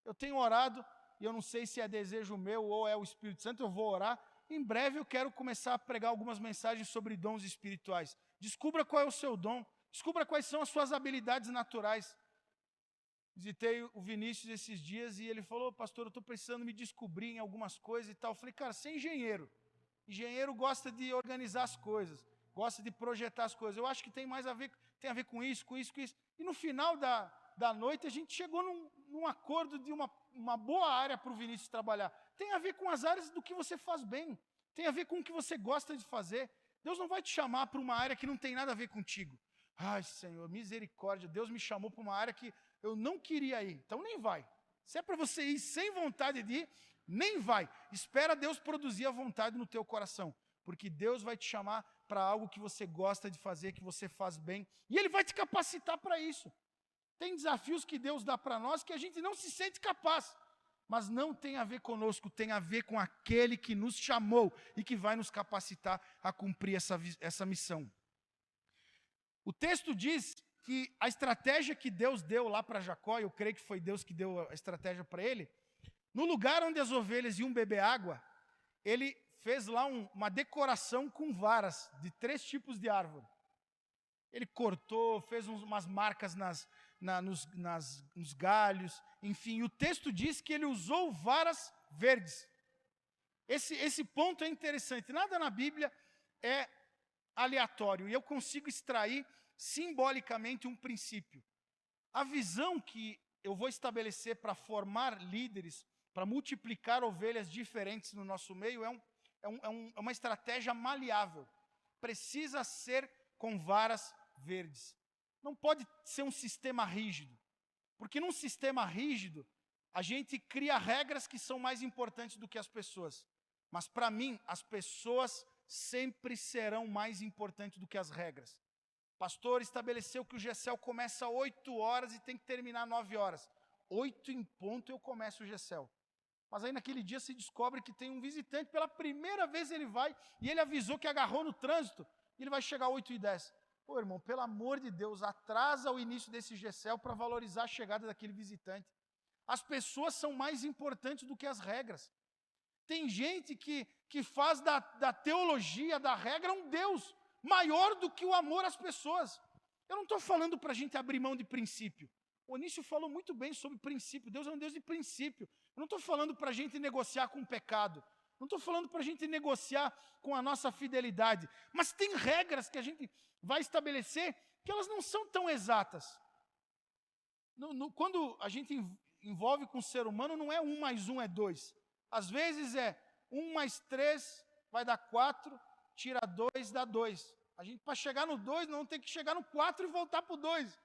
Eu tenho orado, e eu não sei se é desejo meu ou é o Espírito Santo, eu vou orar. Em breve eu quero começar a pregar algumas mensagens sobre dons espirituais. Descubra qual é o seu dom. Descubra quais são as suas habilidades naturais. Visitei o Vinícius esses dias e ele falou, pastor, eu estou precisando me descobrir em algumas coisas e tal. Eu falei, cara, você é engenheiro. Engenheiro gosta de organizar as coisas, gosta de projetar as coisas. Eu acho que tem a ver com isso, com isso, com isso. E no final da noite a gente chegou num acordo de uma boa área para o Vinícius trabalhar. Tem a ver com as áreas do que você faz bem. Tem a ver com o que você gosta de fazer. Deus não vai te chamar para uma área que não tem nada a ver contigo. Ai, Senhor, misericórdia, Deus me chamou para uma área que eu não queria ir, então nem vai. Se é para você ir sem vontade de ir, nem vai. Espera Deus produzir a vontade no teu coração, porque Deus vai te chamar para algo que você gosta de fazer, que você faz bem, e Ele vai te capacitar para isso. Tem desafios que Deus dá para nós que a gente não se sente capaz, mas não tem a ver conosco, tem a ver com aquele que nos chamou e que vai nos capacitar a cumprir essa missão. O texto diz que a estratégia que Deus deu lá para Jacó, eu creio que foi Deus que deu a estratégia para ele, no lugar onde as ovelhas iam beber água, ele fez lá uma decoração com varas de 3 tipos de árvore. Ele cortou, fez umas marcas nos galhos, enfim, o texto diz que ele usou varas verdes. Esse ponto é interessante, nada na Bíblia é aleatório, e eu consigo extrair simbolicamente um princípio. A visão que eu vou estabelecer para formar líderes, para multiplicar ovelhas diferentes no nosso meio, é uma estratégia maleável. Precisa ser com varas verdes. Não pode ser um sistema rígido, porque num sistema rígido, a gente cria regras que são mais importantes do que as pessoas. Mas para mim, as pessoas sempre serão mais importantes do que as regras. O pastor estabeleceu que o GCL começa às 8 horas e tem que terminar às 9 horas. 8 em ponto eu começo o GCL. Mas aí naquele dia se descobre que tem um visitante, pela primeira vez ele vai, e ele avisou que agarrou no trânsito, e ele vai chegar às 8h10. Pô, irmão, pelo amor de Deus, atrasa o início desse GCL para valorizar a chegada daquele visitante. As pessoas são mais importantes do que as regras. Tem gente que faz da teologia, da regra, um Deus maior do que o amor às pessoas. Eu não estou falando para a gente abrir mão de princípio. O Onísio falou muito bem sobre princípio. Deus é um Deus de princípio. Eu não estou falando para a gente negociar com o pecado. Não estou falando para a gente negociar com a nossa fidelidade. Mas tem regras que a gente vai estabelecer que elas não são tão exatas. Quando a gente envolve com o ser humano, não é 1 mais 1 é 2. Às vezes é 1 mais 3 vai dar 4, tira 2, dá 2. A gente, para chegar no 2, não tem que chegar no 4 e voltar para o 2.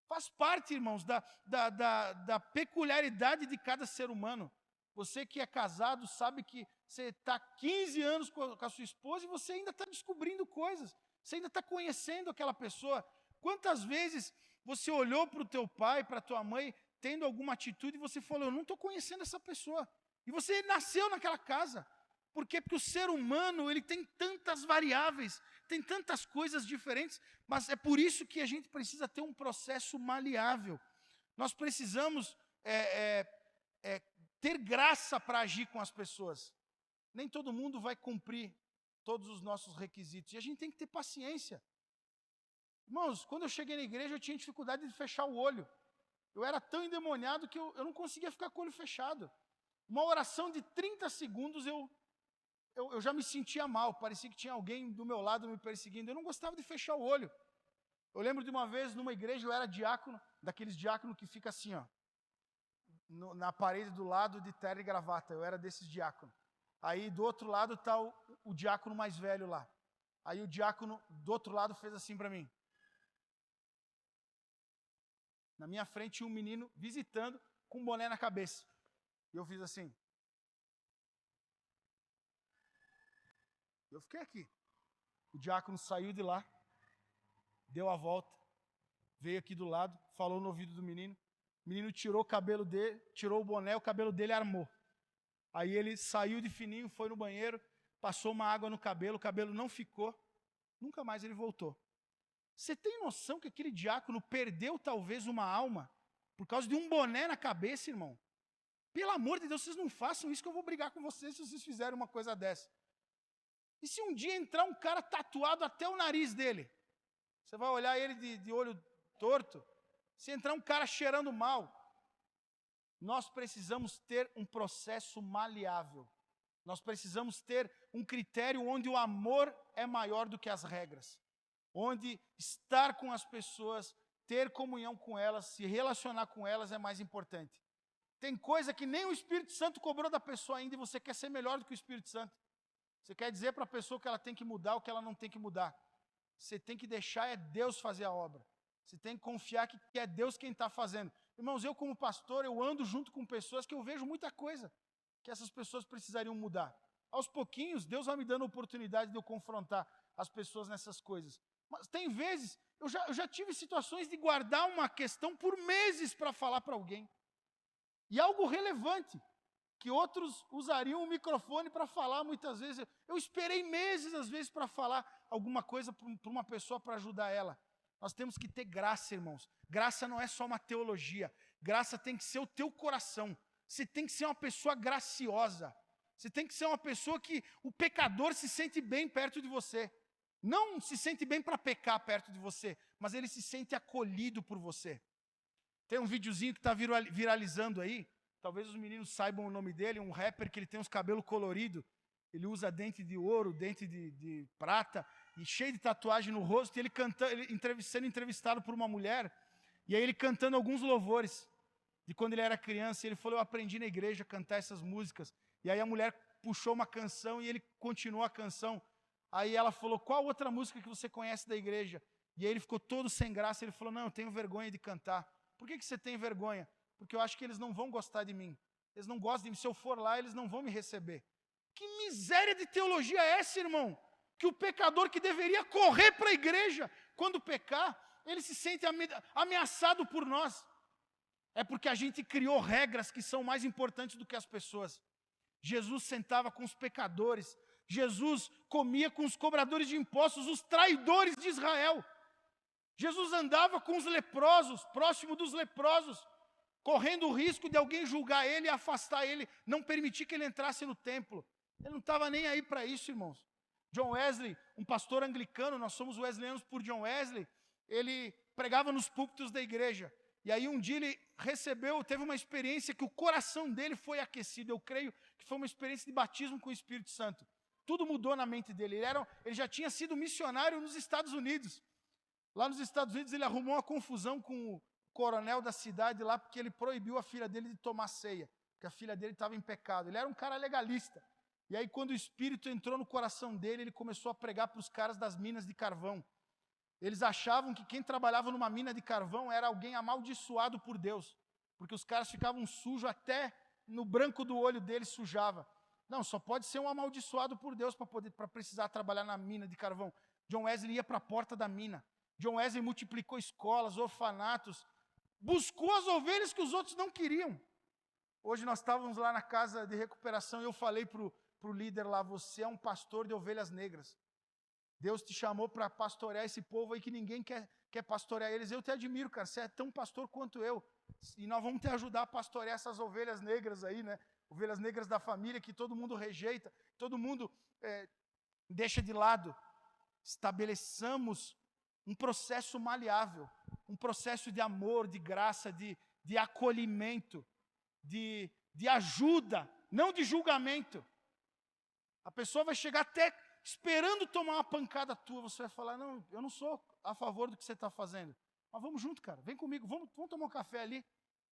Faz parte, irmãos, da peculiaridade de cada ser humano. Você que é casado sabe que você está 15 anos com a sua esposa e você ainda está descobrindo coisas. Você ainda está conhecendo aquela pessoa. Quantas vezes você olhou para o teu pai, para a tua mãe, tendo alguma atitude e você falou, eu não estou conhecendo essa pessoa. E você nasceu naquela casa. Por quê? Porque o ser humano, ele tem tantas variáveis, tem tantas coisas diferentes, mas é por isso que a gente precisa ter um processo maleável. Nós precisamos ter graça para agir com as pessoas. Nem todo mundo vai cumprir todos os nossos requisitos. E a gente tem que ter paciência. Irmãos, quando eu cheguei na igreja, eu tinha dificuldade de fechar o olho. Eu era tão endemoniado que eu não conseguia ficar com o olho fechado. Uma oração de 30 segundos, eu já me sentia mal. Parecia que tinha alguém do meu lado me perseguindo. Eu não gostava de fechar o olho. Eu lembro de uma vez, numa igreja, eu era diácono, daqueles diáconos que fica assim, ó, na parede do lado de terno e gravata. Eu era desses diáconos. Aí do outro lado está o diácono mais velho lá. Aí o diácono do outro lado fez assim para mim. Na minha frente tinha um menino visitando com um boné na cabeça. E eu fiz assim. Eu fiquei aqui. O diácono saiu de lá, deu a volta, veio aqui do lado, falou no ouvido do menino. O menino tirou o cabelo dele, tirou o boné, o cabelo dele armou. Aí ele saiu de fininho, foi no banheiro, passou uma água no cabelo, o cabelo não ficou, nunca mais ele voltou. Você tem noção que aquele diácono perdeu talvez uma alma por causa de um boné na cabeça, irmão? Pelo amor de Deus, vocês não façam isso que eu vou brigar com vocês se vocês fizerem uma coisa dessa. E se um dia entrar um cara tatuado até o nariz dele? Você vai olhar ele de olho torto? Se entrar um cara cheirando mal? Nós precisamos ter um processo maleável. Nós precisamos ter um critério onde o amor é maior do que as regras. Onde estar com as pessoas, ter comunhão com elas, se relacionar com elas é mais importante. Tem coisa que nem o Espírito Santo cobrou da pessoa ainda e você quer ser melhor do que o Espírito Santo. Você quer dizer para a pessoa que ela tem que mudar ou que ela não tem que mudar. Você tem que deixar é Deus fazer a obra. Você tem que confiar que é Deus quem está fazendo. Irmãos, eu como pastor, eu ando junto com pessoas que eu vejo muita coisa que essas pessoas precisariam mudar. Aos pouquinhos, Deus vai me dando a oportunidade de eu confrontar as pessoas nessas coisas. Mas tem vezes, eu já tive situações de guardar uma questão por meses para falar para alguém. E algo relevante, que outros usariam o microfone para falar muitas vezes. Eu esperei meses, às vezes, para falar alguma coisa para uma pessoa para ajudar ela. Nós temos que ter graça, irmãos. Graça não é só uma teologia. Graça tem que ser o teu coração. Você tem que ser uma pessoa graciosa. Você tem que ser uma pessoa que o pecador se sente bem perto de você. Não se sente bem para pecar perto de você, mas ele se sente acolhido por você. Tem um videozinho que está viralizando aí. Talvez os meninos saibam o nome dele. Um rapper que ele tem uns cabelos coloridos. Ele usa dente de ouro, dente de prata, e cheio de tatuagem no rosto, e ele sendo entrevistado por uma mulher, e aí ele cantando alguns louvores, de quando ele era criança, e ele falou, eu aprendi na igreja a cantar essas músicas, e aí a mulher puxou uma canção, e ele continuou a canção, aí ela falou, qual outra música que você conhece da igreja? E aí ele ficou todo sem graça, ele falou, não, eu tenho vergonha de cantar. Por que você tem vergonha? Porque eu acho que eles não vão gostar de mim, eles não gostam de mim, se eu for lá, eles não vão me receber. Que miséria de teologia é essa, irmão? Que o pecador que deveria correr para a igreja, quando pecar, ele se sente ameaçado por nós. É porque a gente criou regras que são mais importantes do que as pessoas. Jesus sentava com os pecadores. Jesus comia com os cobradores de impostos, os traidores de Israel. Jesus andava com os leprosos, próximo dos leprosos, correndo o risco de alguém julgar ele e afastar ele, não permitir que ele entrasse no templo. Ele não estava nem aí para isso, irmãos. John Wesley, um pastor anglicano, nós somos wesleyanos por John Wesley, ele pregava nos púlpitos da igreja. E aí um dia ele teve uma experiência que o coração dele foi aquecido. Eu creio que foi uma experiência de batismo com o Espírito Santo. Tudo mudou na mente dele. Ele já tinha sido missionário nos Estados Unidos. Lá nos Estados Unidos ele arrumou uma confusão com o coronel da cidade lá, porque ele proibiu a filha dele de tomar ceia, porque a filha dele estava em pecado. Ele era um cara legalista. E aí quando o Espírito entrou no coração dele, ele começou a pregar para os caras das minas de carvão. Eles achavam que quem trabalhava numa mina de carvão era alguém amaldiçoado por Deus, porque os caras ficavam sujos até no branco do olho dele sujava. Não, só pode ser um amaldiçoado por Deus para precisar trabalhar na mina de carvão. John Wesley ia para a porta da mina. John Wesley multiplicou escolas, orfanatos, buscou as ovelhas que os outros não queriam. Hoje nós estávamos lá na casa de recuperação e eu falei para o líder lá, você é um pastor de ovelhas negras. Deus te chamou para pastorear esse povo aí que ninguém quer pastorear eles. Eu te admiro, cara, você é tão pastor quanto eu. E nós vamos te ajudar a pastorear essas ovelhas negras aí, né? Ovelhas negras da família que todo mundo rejeita, todo mundo deixa de lado. Estabeleçamos um processo maleável, um processo de amor, de graça, de acolhimento, de ajuda, não de julgamento. A pessoa vai chegar até esperando tomar uma pancada tua, você vai falar, não, eu não sou a favor do que você está fazendo. Mas vamos junto, cara, vem comigo, vamos tomar um café ali.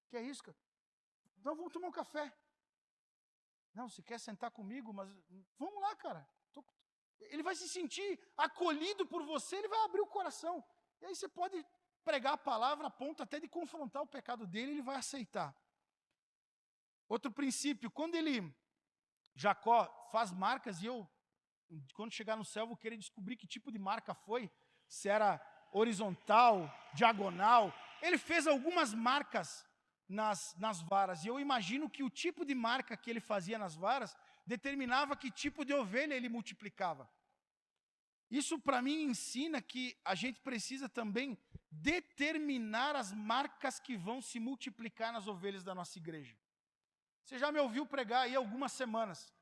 Que é isso, cara? Não, vamos tomar um café. Não, você quer sentar comigo, mas vamos lá, cara. Ele vai se sentir acolhido por você, ele vai abrir o coração. E aí você pode pregar a palavra a ponto até de confrontar o pecado dele, ele vai aceitar. Outro princípio, quando Jacó faz marcas, e eu, quando chegar no céu, vou querer descobrir que tipo de marca foi, se era horizontal, diagonal. Ele fez algumas marcas nas varas, e eu imagino que o tipo de marca que ele fazia nas varas determinava que tipo de ovelha ele multiplicava. Isso para mim ensina que a gente precisa também determinar as marcas que vão se multiplicar nas ovelhas da nossa igreja. Você já me ouviu pregar aí algumas semanas.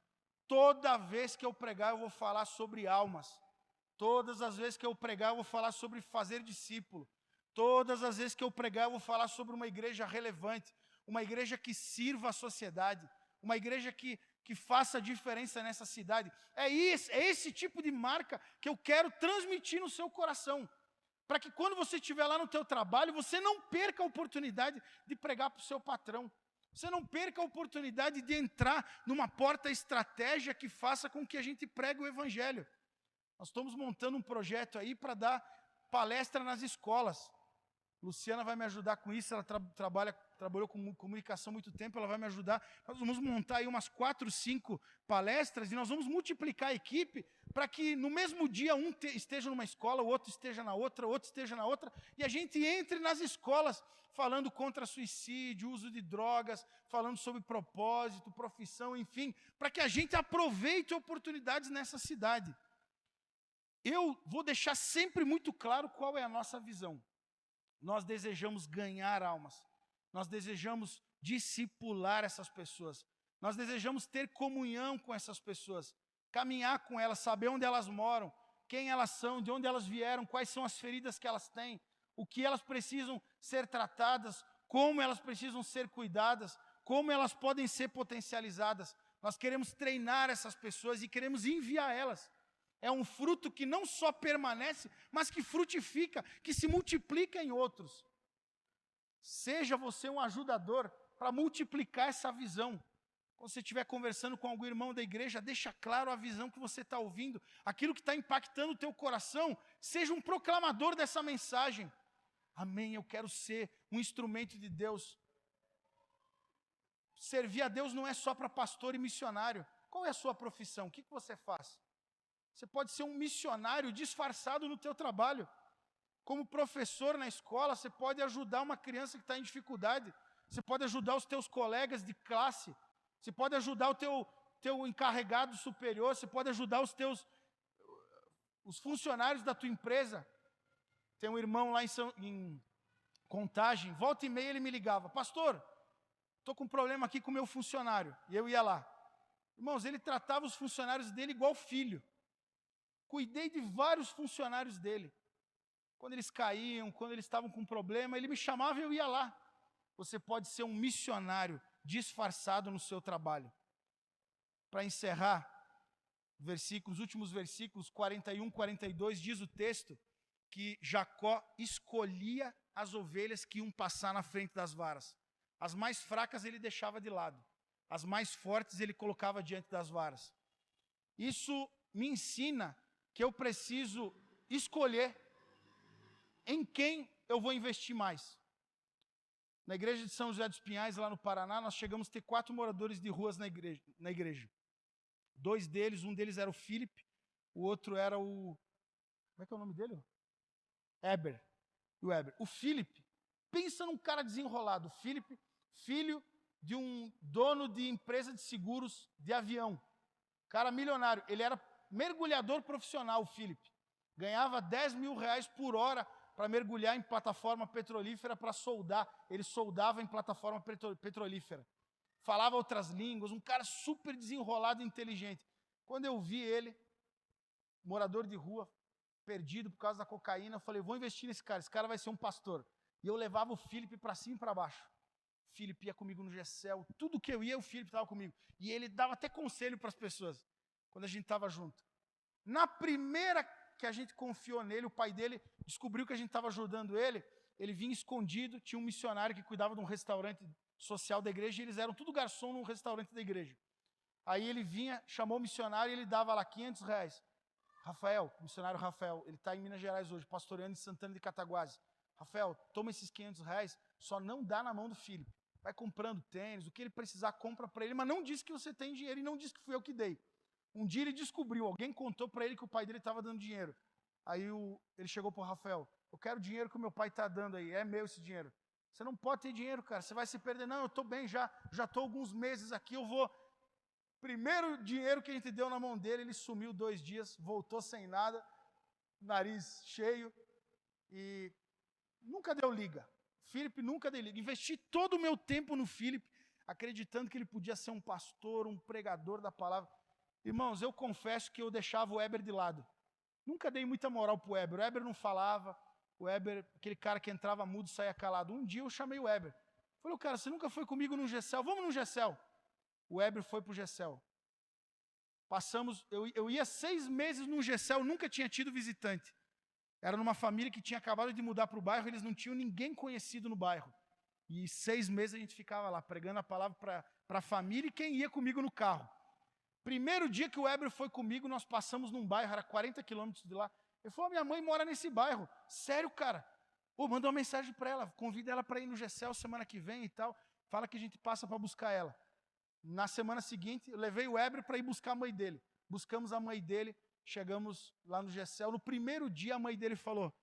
Toda vez que eu pregar eu vou falar sobre almas. Todas as vezes que eu pregar eu vou falar sobre fazer discípulo. Todas as vezes que eu pregar eu vou falar sobre uma igreja relevante, uma igreja que sirva a sociedade, uma igreja que faça diferença nessa cidade. É esse tipo de marca que eu quero transmitir no seu coração, para que quando você estiver lá no teu trabalho, você não perca a oportunidade de pregar para o seu patrão. Você não perca a oportunidade de entrar numa porta estratégica que faça com que a gente pregue o evangelho. Nós estamos montando um projeto aí para dar palestra nas escolas. Luciana vai me ajudar com isso, ela trabalhou com comunicação há muito tempo, ela vai me ajudar. Nós vamos montar aí umas 4, 5 palestras e nós vamos multiplicar a equipe para que no mesmo dia um esteja numa escola, o outro esteja na outra, o outro esteja na outra, e a gente entre nas escolas falando contra suicídio, uso de drogas, falando sobre propósito, profissão, enfim, para que a gente aproveite oportunidades nessa cidade. Eu vou deixar sempre muito claro qual é a nossa visão. Nós desejamos ganhar almas. Nós desejamos discipular essas pessoas. Nós desejamos ter comunhão com essas pessoas. Caminhar com elas, saber onde elas moram, quem elas são, de onde elas vieram, quais são as feridas que elas têm, o que elas precisam ser tratadas, como elas precisam ser cuidadas, como elas podem ser potencializadas. Nós queremos treinar essas pessoas e queremos enviar elas. É um fruto que não só permanece, mas que frutifica, que se multiplica em outros. Seja você um ajudador para multiplicar essa visão. Quando você estiver conversando com algum irmão da igreja, deixa claro a visão que você está ouvindo. Aquilo que está impactando o teu coração, seja um proclamador dessa mensagem. Amém, eu quero ser um instrumento de Deus. Servir a Deus não é só para pastor e missionário. Qual é a sua profissão? O que você faz? Você pode ser um missionário disfarçado no teu trabalho. Como professor na escola, você pode ajudar uma criança que está em dificuldade. Você pode ajudar os teus colegas de classe. Você pode ajudar o teu encarregado superior. Você pode ajudar os funcionários da tua empresa. Tem um irmão lá em Contagem. Volta e meia ele me ligava. Pastor, estou com um problema aqui com o meu funcionário. E eu ia lá. Irmãos, ele tratava os funcionários dele igual filho. Cuidei de vários funcionários dele. Quando eles caíam, quando eles estavam com problema, ele me chamava e eu ia lá. Você pode ser um missionário disfarçado no seu trabalho. Para encerrar, os últimos versículos 41, 42, diz o texto que Jacó escolhia as ovelhas que iam passar na frente das varas. As mais fracas ele deixava de lado. As mais fortes ele colocava diante das varas. Isso me ensina que eu preciso escolher em quem eu vou investir mais. Na igreja de São José dos Pinhais, lá no Paraná, nós chegamos a ter 4 moradores de ruas na igreja. 2 deles, um deles era o Felipe, o outro era o... Como é que é o nome dele? Eber. O Eber. O Felipe, pensa num cara desenrolado. O Felipe, filho de um dono de empresa de seguros de avião. Cara milionário. Ele era mergulhador profissional, o Felipe. Ganhava 10 mil reais por hora para mergulhar em plataforma petrolífera para soldar. Ele soldava em plataforma petrolífera. Falava outras línguas, um cara super desenrolado e inteligente. Quando eu vi ele, morador de rua, perdido por causa da cocaína, eu falei, vou investir nesse cara, esse cara vai ser um pastor. E eu levava o Felipe para cima e para baixo. O Felipe ia comigo no GECEL, tudo que eu ia, o Felipe estava comigo. E ele dava até conselho para as pessoas, quando a gente estava junto. Na primeira que a gente confiou nele, o pai dele descobriu que a gente estava ajudando ele, ele vinha escondido, tinha um missionário que cuidava de um restaurante social da igreja, e eles eram tudo garçom num restaurante da igreja. Aí ele vinha, chamou o missionário e ele dava lá 500 reais. Rafael, o missionário Rafael, ele está em Minas Gerais hoje, pastoreando em Santana de Cataguases. Rafael, toma esses 500 reais, só não dá na mão do Felipe. Vai comprando tênis, o que ele precisar, compra para ele, mas não diz que você tem dinheiro e não diz que fui eu que dei. Um dia ele descobriu, alguém contou para ele que o pai dele estava dando dinheiro. Aí ele chegou para o Rafael, eu quero o dinheiro que o meu pai está dando aí, é meu esse dinheiro. Você não pode ter dinheiro, cara, você vai se perder. Não, eu estou bem, já estou alguns meses aqui, eu vou... Primeiro dinheiro que a gente deu na mão dele, ele sumiu 2 dias, voltou sem nada, nariz cheio e nunca deu liga. Felipe nunca deu liga. Investi todo o meu tempo no Felipe, acreditando que ele podia ser um pastor, um pregador da palavra. Irmãos, eu confesso que eu deixava o Eber de lado. Nunca dei muita moral pro Eber. O Eber não falava, o Eber, aquele cara que entrava mudo, saía calado. Um dia eu chamei o Eber. Falei, cara, você nunca foi comigo no GECEL? Vamos no GECEL. O Eber foi para o GECEL. Passamos, eu ia 6 meses no GECEL, nunca tinha tido visitante. Era numa família que tinha acabado de mudar para o bairro, eles não tinham ninguém conhecido no bairro. E 6 meses a gente ficava lá, pregando a palavra para a família e quem ia comigo no carro. Primeiro dia que o Eber foi comigo, nós passamos num bairro, era 40 quilômetros de lá. Ele falou, minha mãe mora nesse bairro. Sério, cara? Manda uma mensagem para ela, convida ela para ir no GECEL semana que vem e tal. Fala que a gente passa para buscar ela. Na semana seguinte, eu levei o Eber para ir buscar a mãe dele. Buscamos a mãe dele, chegamos lá no GECEL. No primeiro dia, a mãe dele falou,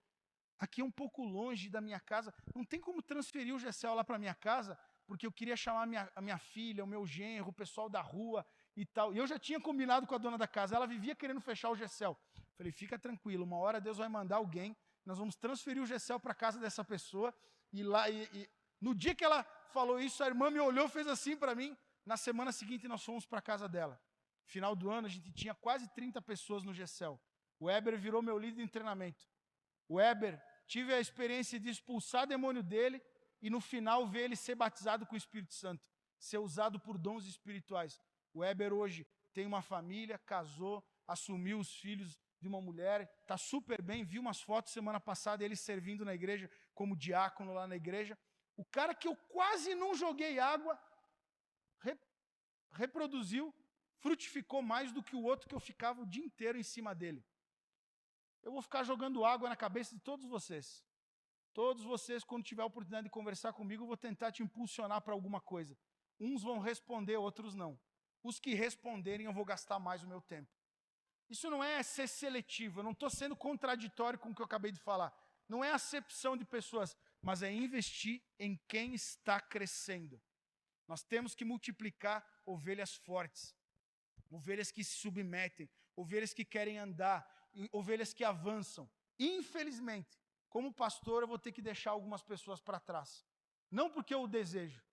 aqui é um pouco longe da minha casa, não tem como transferir o GECEL lá para a minha casa, porque eu queria chamar a minha filha, o meu genro, o pessoal da rua e tal. E eu já tinha combinado com a dona da casa, ela vivia querendo fechar o GECEL. Falei, fica tranquilo, uma hora Deus vai mandar alguém, nós vamos transferir o GECEL para a casa dessa pessoa. E lá, no dia que ela falou isso, a irmã me olhou, fez assim para mim. Na semana seguinte, nós fomos para a casa dela. Final do ano, a gente tinha quase 30 pessoas no GECEL. O Eber virou meu líder em treinamento. O Eber, tive a experiência de expulsar demônio dele e no final ver ele ser batizado com o Espírito Santo, ser usado por dons espirituais. O Eber hoje tem uma família, casou, assumiu os filhos de uma mulher, está super bem, vi umas fotos semana passada, ele servindo na igreja, como diácono lá na igreja. O cara que eu quase não joguei água, reproduziu, frutificou mais do que o outro que eu ficava o dia inteiro em cima dele. Eu vou ficar jogando água na cabeça de todos vocês. Todos vocês, quando tiver a oportunidade de conversar comigo, eu vou tentar te impulsionar para alguma coisa. Uns vão responder, outros não. Os que responderem, eu vou gastar mais o meu tempo. Isso não é ser seletivo, eu não estou sendo contraditório com o que eu acabei de falar. Não é acepção de pessoas, mas é investir em quem está crescendo. Nós temos que multiplicar ovelhas fortes, ovelhas que se submetem, ovelhas que querem andar, ovelhas que avançam. Infelizmente, como pastor, eu vou ter que deixar algumas pessoas para trás. Não porque eu o desejo,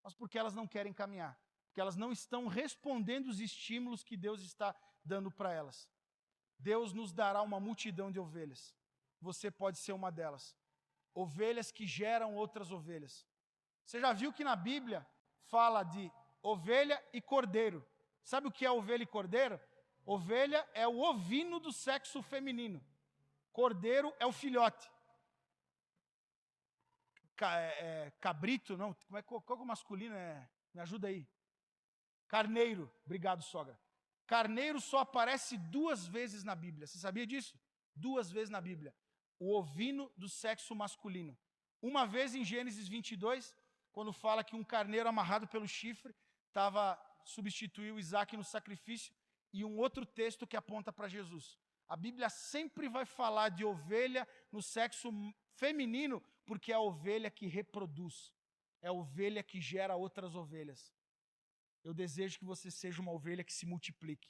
mas porque elas não querem caminhar, porque elas não estão respondendo os estímulos que Deus está dando para elas. Deus nos dará uma multidão de ovelhas. Você pode ser uma delas. Ovelhas que geram outras ovelhas. Você já viu que na Bíblia fala de ovelha e cordeiro. Sabe o que é ovelha e cordeiro? Ovelha é o ovino do sexo feminino. Cordeiro é o filhote. Cabrito, não, qual que é o masculino? Me ajuda aí. Carneiro, obrigado, sogra. Carneiro só aparece 2 vezes na Bíblia. Você sabia disso? 2 vezes na Bíblia. O ovino do sexo masculino. Uma vez em Gênesis 22, quando fala que um carneiro amarrado pelo chifre substituiu Isaac no sacrifício, e um outro texto que aponta para Jesus. A Bíblia sempre vai falar de ovelha no sexo feminino, porque é a ovelha que reproduz, é a ovelha que gera outras ovelhas. Eu desejo que você seja uma ovelha que se multiplique.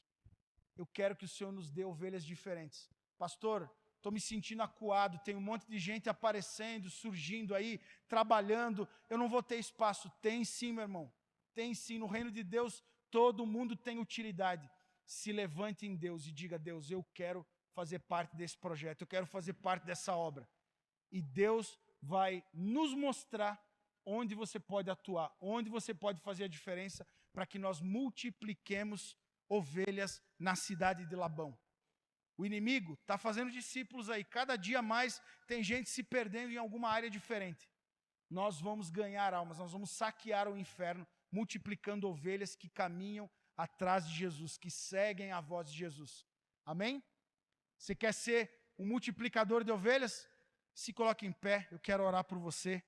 Eu quero que o Senhor nos dê ovelhas diferentes. Pastor, estou me sentindo acuado, tem um monte de gente aparecendo, surgindo aí, trabalhando, eu não vou ter espaço. Tem sim, meu irmão, tem sim. No reino de Deus, todo mundo tem utilidade. Se levante em Deus e diga: Deus, eu quero fazer parte desse projeto, eu quero fazer parte dessa obra. E Deus vai nos mostrar onde você pode atuar, onde você pode fazer a diferença, para que nós multipliquemos ovelhas na cidade de Labão. O inimigo está fazendo discípulos aí, cada dia mais tem gente se perdendo em alguma área diferente. Nós vamos ganhar almas, nós vamos saquear o inferno, multiplicando ovelhas que caminham atrás de Jesus, que seguem a voz de Jesus. Amém? Você quer ser um multiplicador de ovelhas? Se coloque em pé, eu quero orar por você.